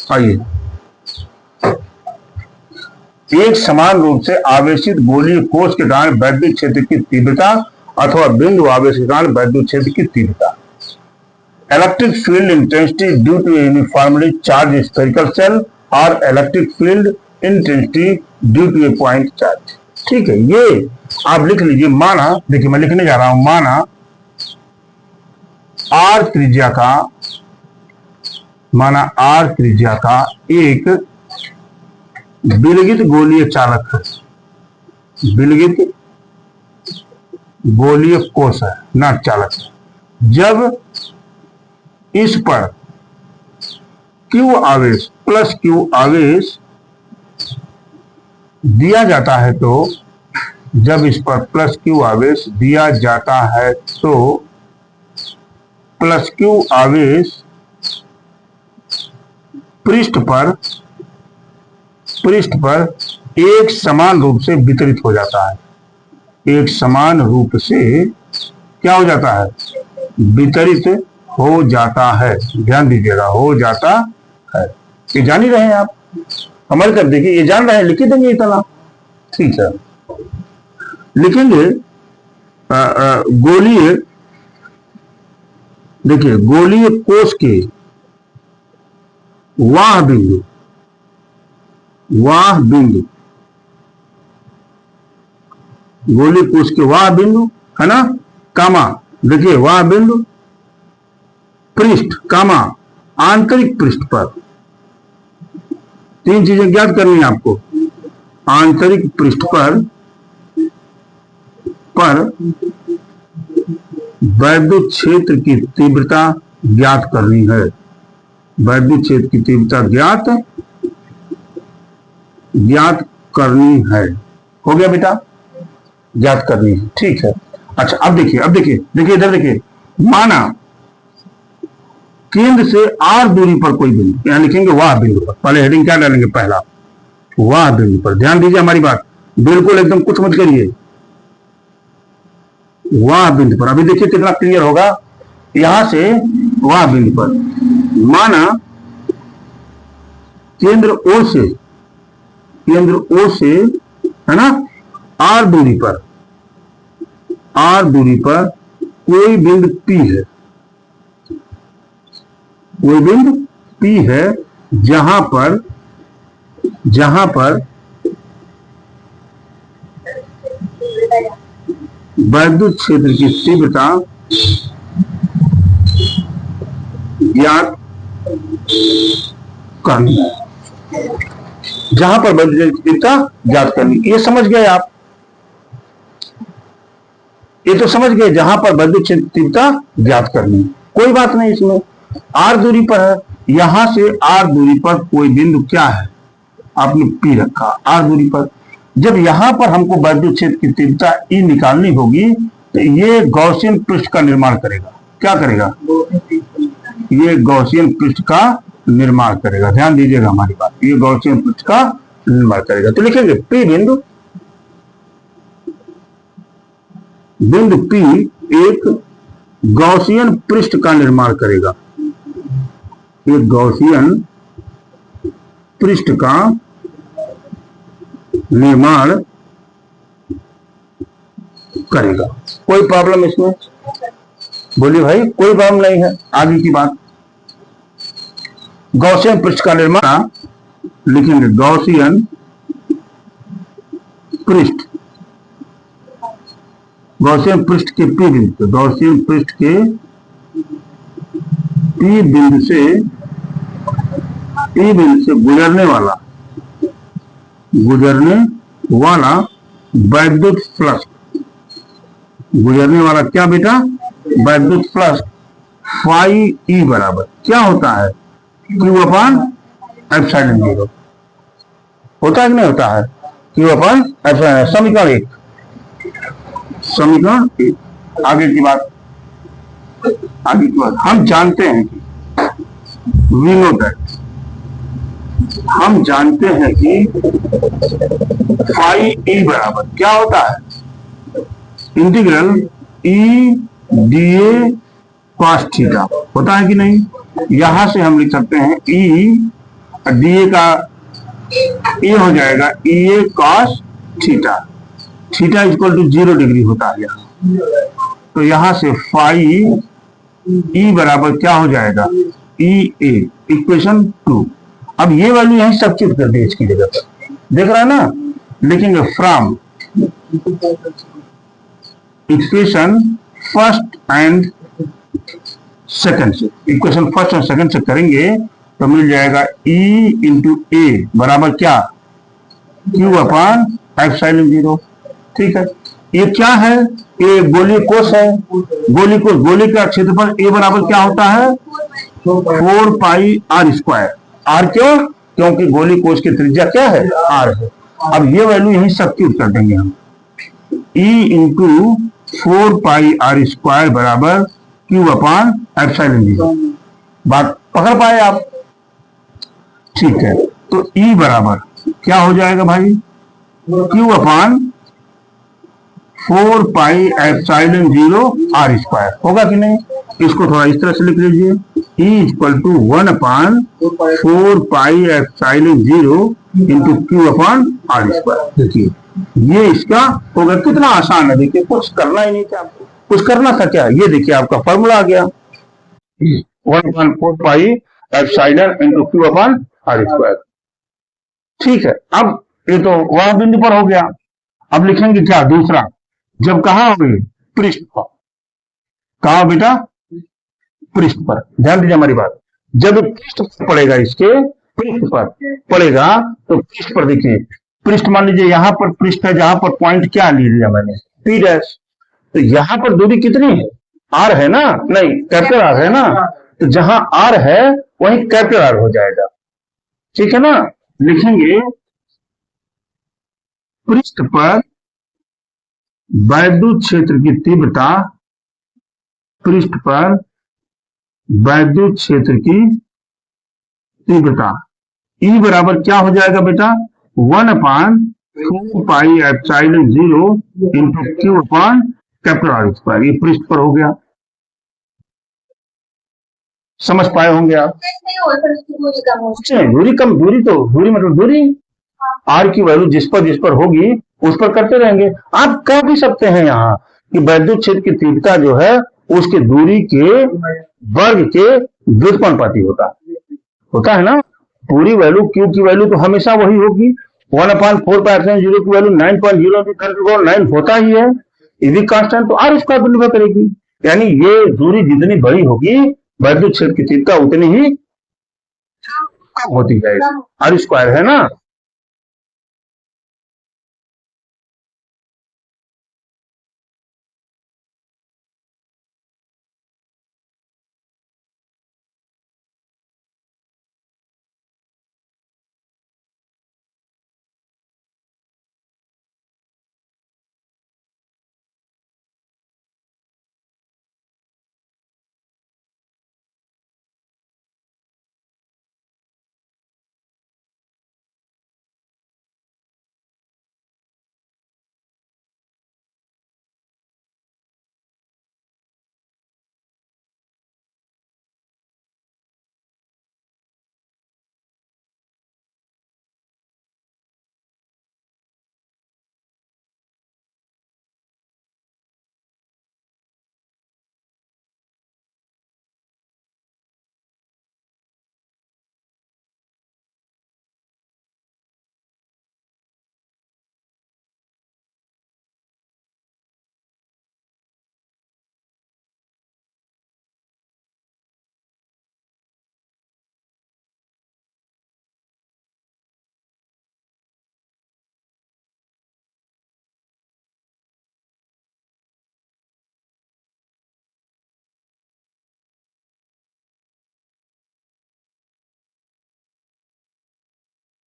आइए, एक समान रूप से आवेशित गोलीय कोश के कारण वैद्युत क्षेत्र की तीव्रता अथवा बिंदु आवेश के कारण वैद्युत क्षेत्र की तीव्रता। Electric field intensity due to uniformly charge spherical shell और electric field intensity due to a point charge. ठीक है, ये आप लिख लीजिए। माना, देखिए मैं लिखने जा रहा हूं, माना आर त्रिज्या का एक विलगित गोलीय चालक है, विलगित गोलीय कोश है, ना चालक है। जब इस पर Q आवेश प्लस Q आवेश दिया जाता है तो, जब इस पर प्लस Q आवेश दिया जाता है तो प्लस Q आवेश पृष्ठ पर एक समान रूप से वितरित हो जाता है। एक समान रूप से क्या हो जाता है? वितरित हो जाता है। ध्यान दीजिएगा, हो जाता है। ये जान ही रहे हैं आप, अमल कर देखिए, ये जान रहे हैं, लिख देंगे इतना। ठीक है, लिखेंगे गोलीय, देखिए गोलीय कोश के वाह बिंदु गोलीय कोश के वाह बिंदु है ना, कामा, देखिए वाह बिंदु पृष्ठ, कामा आंतरिक पृष्ठ पर। तीन चीजें ज्ञात करनी है आपको। आंतरिक पृष्ठ पर वैद्युत क्षेत्र की तीव्रता ज्ञात करनी है। वैद्युत क्षेत्र की तीव्रता ज्ञात करनी है। हो गया बेटा, ज्ञात करनी है। ठीक है, अच्छा अब देखिए इधर देखिए। माना केंद्र से r दूरी पर कोई बिंदु, यहां लिखेंगे वाह बिंदु पर। पहले हेडिंग क्या डालेंगे? पहला वाह बिंदु पर। ध्यान दीजिए हमारी बात, बिल्कुल एकदम कुछ मत करिए। वाह बिंदु पर, अभी देखिए कितना क्लियर होगा। यहां से वाह बिंदु पर, माना केंद्र O से है ना, r दूरी पर कोई बिंदु P है, कोई बिंदु P है, जहां पर वैद्युत क्षेत्र की तीव्रता ज्ञात करनी है। जहां पर वैद्युत क्षेत्र की तीव्रता ज्ञात करनी, ये समझ गए आप? ये तो समझ गए, जहां पर वैद्युत क्षेत्र की तीव्रता ज्ञात करनी। कोई बात नहीं, इसमें r दूरी पर है, यहां से r दूरी पर कोई बिंदु क्या है, आपने P रखा r दूरी पर। जब यहां पर हमको वैद्युत क्षेत्र की तीव्रता E निकालनी होगी तो ये गॉसियन पृष्ठ का निर्माण करेगा। क्या करेगा? ये गॉसियन पृष्ठ का निर्माण करेगा। ध्यान दीजिएगा हमारी बात, ये गॉसियन पृष्ठ का निर्माण करेगा। तो लिखेंगे P बिंदु P एक गॉसियन पृष्ठ का निर्माण करेगा। एक गॉसियन पृष्ठ का निर्माण करेगा। कोई प्रॉब्लम इसमें? बोलिए भाई, कोई प्रॉब्लम नहीं है। आगे की बात, गॉसियन पृष्ठ का निर्माण लिखेंगे, गॉसियन पृष्ठ के P बिंदु, गॉसियन पृष्ठ के P बिंदु से गुजरने वाला वैद्युत फ्लक्स, गुजरने वाला क्या बेटा? वैद्युत फ्लक्स फाई E बराबर क्या होता है? Q/ε0 होता है कि नहीं होता है? Q/ε0। समीकरण एक। आगे की बात हम जानते हैं कि हम जानते हैं कि फाई E बराबर क्या होता है? Integral E dA cos theta होता है कि नहीं? यहां से हम लिख सकते हैं E डीए का ये हो जाएगा a cos theta, theta equal to 0 degree होता है यहाँ। तो यहां से फाइव ई बराबर क्या हो जाएगा, ई ए, इक्वेशन 2। अब ये वैल्यू यहीं सब्स्टिट्यूट कर दी इसकी जगह पर, देख रहा है ना, लिखेंगे from equation first and second से, इक्वेशन फर्स्ट और सेकंड से करेंगे तो मिल जाएगा E इंटू ए बराबर क्या, Q अपॉन एप्सिलॉन 0। ठीक है, ये क्या है, ये गोलीय कोश है, गोलीय कोश, गोली का क्षेत्रफल ए बराबर क्या होता है 4 पाई आर स्क्वायर। आर क्यों, क्योंकि गोलीय कोश की त्रिज्या क्या है, आर है। अब ये वैल्यू यहीं सब्स्टिट्यूट कर देंगे हम, E into 4 pi r square बराबर Q अपॉन एप्सिलॉन 0। बात पकड़ पाए आप, ठीक है। तो E बराबर क्या हो जाएगा भाई, Q upon 4 pi epsilon 0 r square, होगा कि नहीं। इसको थोड़ा इस तरह से लिख लीजिए, E equal to 1 upon 4 pi epsilon 0 into Q upon r square. देखिए ये इसका होगा, कितना आसान है, देखिए कुछ करना ही नहीं था आपको, कुछ करना था क्या, ये देखिए आपका फॉर्मूला आ गया 1 upon 4 pi epsilon into Q upon r square. ठीक है, अब ये तो वहां बिंदु पर हो गया। अब लिखेंगे क्या दूसरा, जब कहा हो पृष्ठ पर, कहा बेटा पृष्ठ पर, ध्यान दीजिए हमारी बात, जब पृष्ठ पर पड़ेगा, इसके पृष्ठ पर पड़ेगा तो पृष्ठ पर देखिए, पृष्ठ मान लीजिए यहां पर पृष्ठ है, जहां पर पॉइंट क्या ले लिया मैंने पी डैश, तो यहां पर दूरी कितनी है, आर है ना, नहीं कैपिटल आर है ना, तो जहां आर है वहीं कैपिटल आर हो जाएगा। ठीक है ना, लिखेंगे पृष्ठ पर वैद्युत क्षेत्र की तीव्रता, पृष्ठ पर वैद्युत क्षेत्र की तीव्रता E बराबर क्या हो जाएगा बेटा 1 upon 4 pi epsilon 0 into Q upon capital R square. ये पृष्ठ पर हो गया, समझ पाए होंगे आप। दूरी कम, दूरी तो दूरी मतलब दूरी, आर की वैल्यू जिस पर होगी उस पर करते रहेंगे। आप कह भी सकते हैं यहाँ कि वैद्युत क्षेत्र की तीव्रता जो है उसके दूरी के वर्ग के व्युत्पन्नपाती होता है ना। पूरी वैल्यू Q की वैल्यू तो हमेशा वही होगी, 1 अपॉन 4 पाई एप्सिलॉन 0 की वैल्यू 9.029 होता ही है, इसी कांस्टेंट तो आर स्क्वायर पर निर्भर करेगी। यानी ये दूरी जितनी बड़ी होगी वैद्युत क्षेत्र की तीव्रता उतनी ही कम होती जाएगी, आर स्क्वायर है ना।